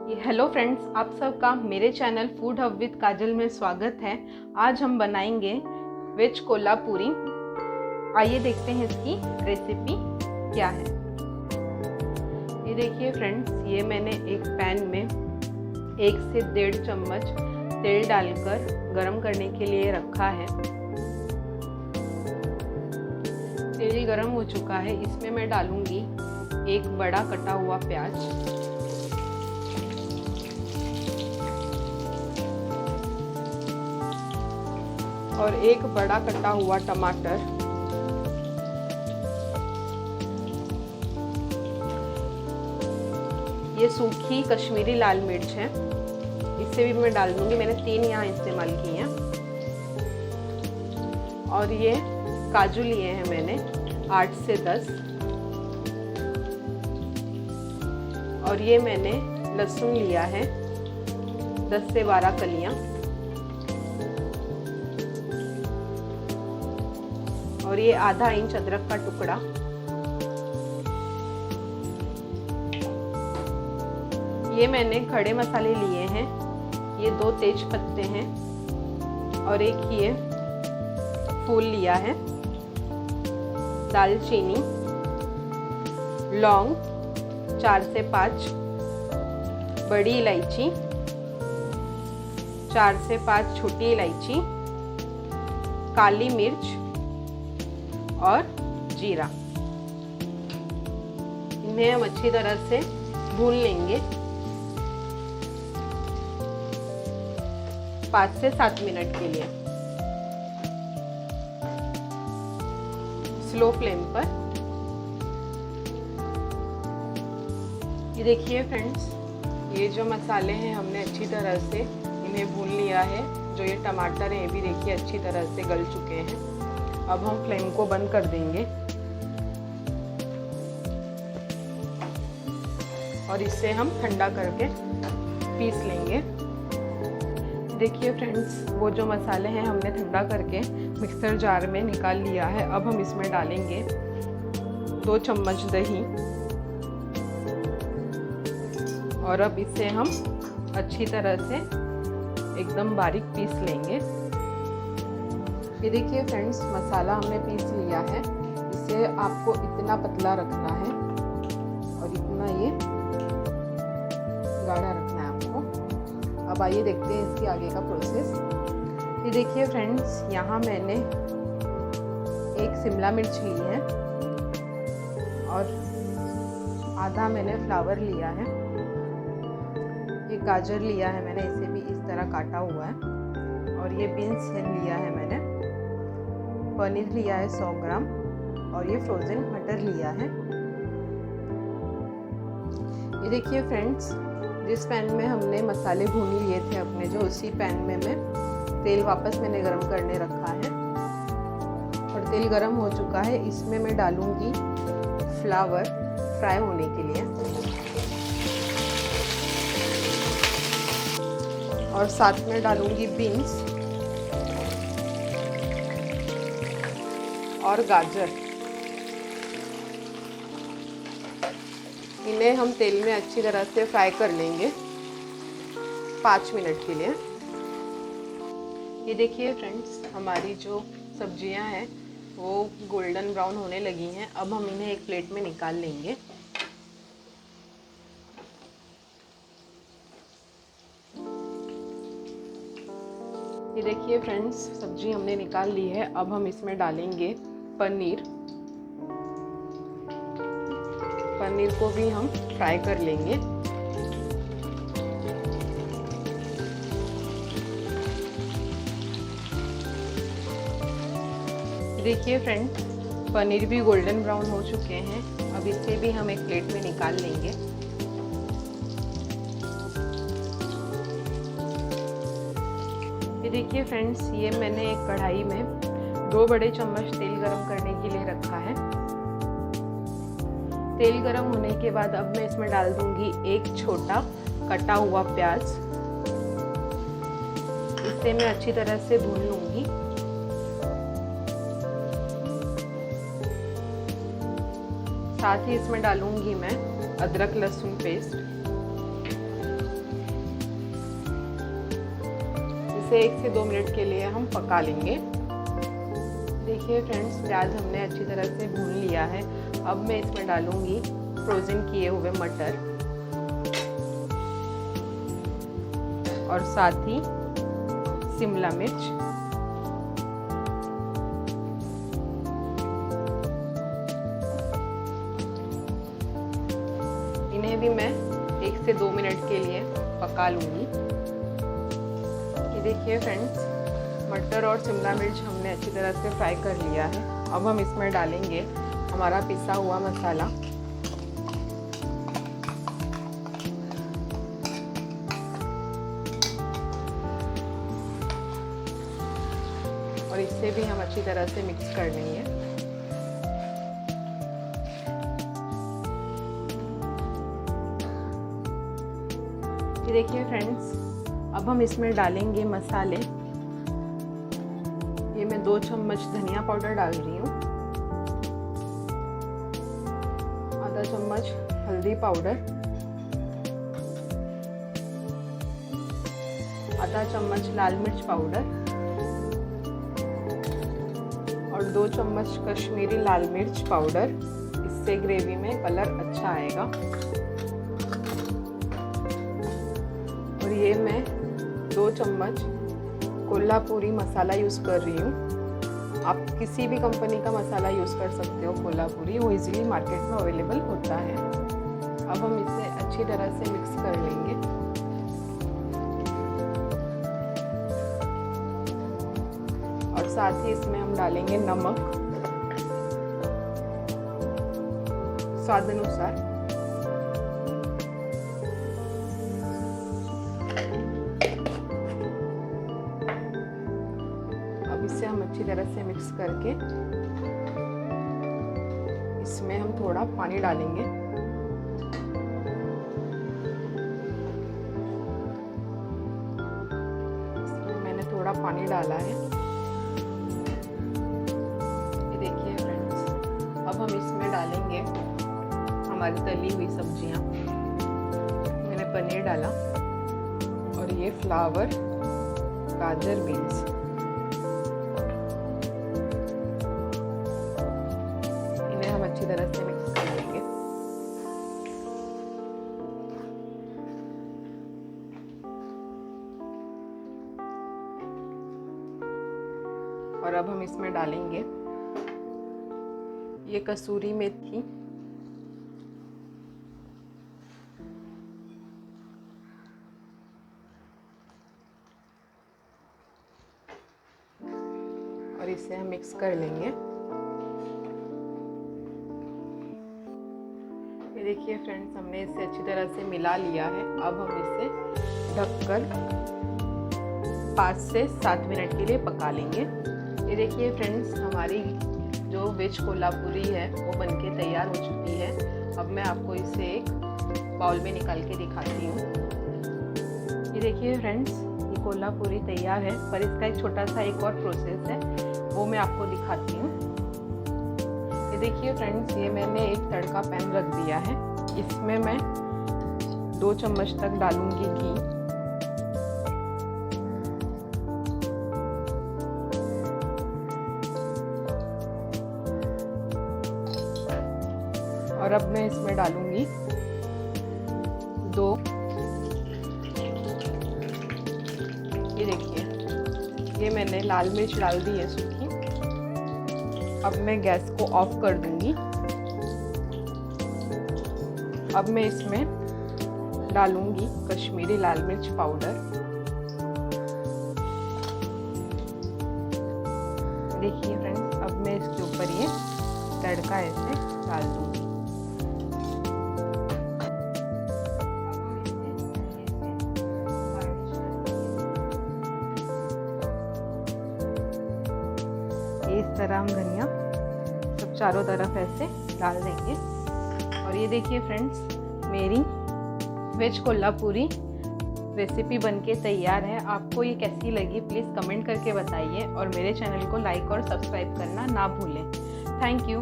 Hello friends, आप सबका मेरे चैनल फूड हब विद काजल में स्वागत है। आज हम बनाएंगे वेज कोल्हापुरी। आइए देखते हैं इसकी रेसिपी क्या है। ये देखिए फ्रेंड्स, ये मैंने एक पैन में 1 से 1.5 चम्मच तेल डालकर गरम करने के लिए रखा है। तेल गरम हो चुका है, इसमें मैं डालूंगी एक बड़ा कटा हुआ प्याज और एक बड़ा कटा हुआ टमाटर, ये सूखी कश्मीरी लाल मिर्च है, इसे भी मैं डाल दूंगी। मैंने 3 यहाँ इस्तेमाल की हैं। और ये काजू लिए हैं मैंने 8 से 10, और ये मैंने लहसुन लिया है 10 से 12 कलियां, और ये आधा इंच अदरक का टुकड़ा, ये मैंने खड़े मसाले लिए हैं, ये 2 तेज पत्ते हैं और एक ये फूल लिया है, दालचीनी, लौंग 4 से 5, बड़ी इलायची 4 से 5 छोटी इलायची, काली मिर्च और जीरा। इन्हें हम अच्छी तरह से भून लेंगे 5 से 7 मिनट के लिए स्लो फ्लेम पर। ये देखिए फ्रेंड्स, ये जो मसाले हैं हमने अच्छी तरह से इन्हें भून लिया है। जो ये टमाटर हैं ये भी देखिए अच्छी तरह से गल चुके हैं। अब हम फ्लेम को बंद कर देंगे और इसे हम ठंडा करके पीस लेंगे। देखिए फ्रेंड्स, वो जो मसाले हैं हमने ठंडा करके मिक्सर जार में निकाल लिया है। अब हम इसमें डालेंगे 2 चम्मच दही और अब इसे हम अच्छी तरह से एकदम बारीक पीस लेंगे। ये देखिए फ्रेंड्स, मसाला हमने पीस लिया है। इसे आपको इतना पतला रखना है और इतना ये गाढ़ा रखना है आपको। अब आइए देखते हैं इसकी आगे का प्रोसेस। ये देखिए फ्रेंड्स, यहाँ मैंने एक शिमला मिर्च ली है और आधा मैंने फ्लावर लिया है। ये गाजर लिया है मैंने, इसे भी इस तरह काटा हुआ है, और ये बीन्स लिया है मैंने, पनीर लिया है 100 ग्राम, और ये फ्रोज़न मटर लिया है। ये देखिए फ्रेंड्स, जिस पैन में हमने मसाले भून लिए थे अपने, जो उसी पैन में मैं तेल वापस मैंने गरम करने रखा है और तेल गरम हो चुका है। इसमें मैं डालूंगी फ्लावर फ्राई होने के लिए, और साथ में डालूंगी बीन्स और गाजर। इन्हें हम तेल में अच्छी तरह से फ्राई कर लेंगे 5 मिनट के लिए। ये देखिए फ्रेंड्स, हमारी जो सब्जियां हैं वो गोल्डन ब्राउन होने लगी हैं। अब हम इन्हें एक प्लेट में निकाल लेंगे। ये देखिए फ्रेंड्स, सब्जी हमने निकाल ली है। अब हम इसमें डालेंगे पनीर को भी हम फ्राई कर लेंगे। देखिए फ्रेंड्स, पनीर भी गोल्डन ब्राउन हो चुके हैं। अब इसे भी हम एक प्लेट में निकाल लेंगे। ये देखिए फ्रेंड्स, ये मैंने एक कढ़ाई में 2 बड़े चम्मच तेल गरम करने के लिए रखा है। तेल गरम होने के बाद अब मैं इसमें डाल दूंगी एक छोटा कटा हुआ प्याज। इसे मैं अच्छी तरह से भून लूंगी। साथ ही इसमें डालूंगी मैं अदरक लहसुन पेस्ट, इसे 1 से 2 मिनट के लिए हम पका लेंगे। देखिए फ्रेंड्स, प्याज हमने अच्छी तरह से भून लिया है। अब मैं इसमें डालूंगी फ्रोज़न किए हुए मटर और साथ ही शिमला मिर्च। इन्हें भी मैं 1 से 2 मिनट के लिए पका लूँगी। ये देखिए फ्रेंड्स, मटर और शिमला मिर्च हमने अच्छी तरह से फ्राई कर लिया है। अब हम इसमें डालेंगे हमारा पिसा हुआ मसाला। और इससे भी हम अच्छी तरह से मिक्स कर लेंगे। ये देखिए फ्रेंड्स, अब हम इसमें डालेंगे मसाले। ये मैं 2 चम्मच धनिया पाउडर डाल रही हूँ, आधा चम्मच हल्दी पाउडर, आधा चम्मच लाल मिर्च पाउडर और 2 चम्मच कश्मीरी लाल मिर्च पाउडर। इससे ग्रेवी में कलर अच्छा आएगा। और ये मैं 2 चम्मच कोल्हापुरी मसाला यूज़ कर रही हूँ। आप किसी भी कंपनी का मसाला यूज़ कर सकते हो, कोल्हापुरी, वो इजीली मार्केट में अवेलेबल होता है। अब हम इसे अच्छी तरह से मिक्स कर लेंगे। और साथ ही इसमें हम डालेंगे नमक स्वाद अनुसार। अब इसे हम अच्छी तरह से मिक्स करके इसमें हम थोड़ा पानी डालेंगे। इसमें मैंने थोड़ा पानी डाला है। ये देखिए फ्रेंड्स, अब हम इसमें डालेंगे हमारी तली हुई सब्जियां। मैंने पनीर डाला और ये फ्लावर, गाजर, बीन्स। इन्हें हम अच्छी तरह से मिक्स कर लेंगे। और अब हम इसमें डालेंगे ये कसूरी मेथी, और इसे हम मिक्स कर लेंगे। ये देखिए फ्रेंड्स, हमने इसे अच्छी तरह से मिला लिया है। अब हम इसे ढककर 5 से 7 मिनट के लिए पका लेंगे। ये देखिए फ्रेंड्स, हमारी जो वेज कोल्हापुरी है वो बनके तैयार हो चुकी है। अब मैं आपको इसे एक बाउल में निकाल के दिखाती हूँ। ये देखिए फ्रेंड्स, ये कोल्हापुरी तैयार है, पर इसका एक छोटा सा एक और प्रोसेस है, वो मैं आपको दिखाती हूँ। ये देखिए फ्रेंड्स, ये मैंने एक तड़का पैन रख दिया है। इसमें मैं 2 चम्मच तक डालूंगी घी। और अब मैं इसमें डालूंगी 2, ये देखिए, ये मैंने लाल मिर्च डाल दी है सूखी। अब मैं गैस को ऑफ कर दूंगी। अब मैं इसमें डालूंगी कश्मीरी लाल मिर्च पाउडर। देखिए फ्रेंड्स, अब मैं इसके ऊपर ये तड़का ऐसे डाल दूंगी। इस तरह हम धनिया सब चारों तरफ ऐसे डाल देंगे। और ये देखिए फ्रेंड्स, मेरी वेज कोल्हापुरी रेसिपी बनके तैयार है। आपको ये कैसी लगी प्लीज़ कमेंट करके बताइए और मेरे चैनल को लाइक और सब्सक्राइब करना ना भूलें। Thank you.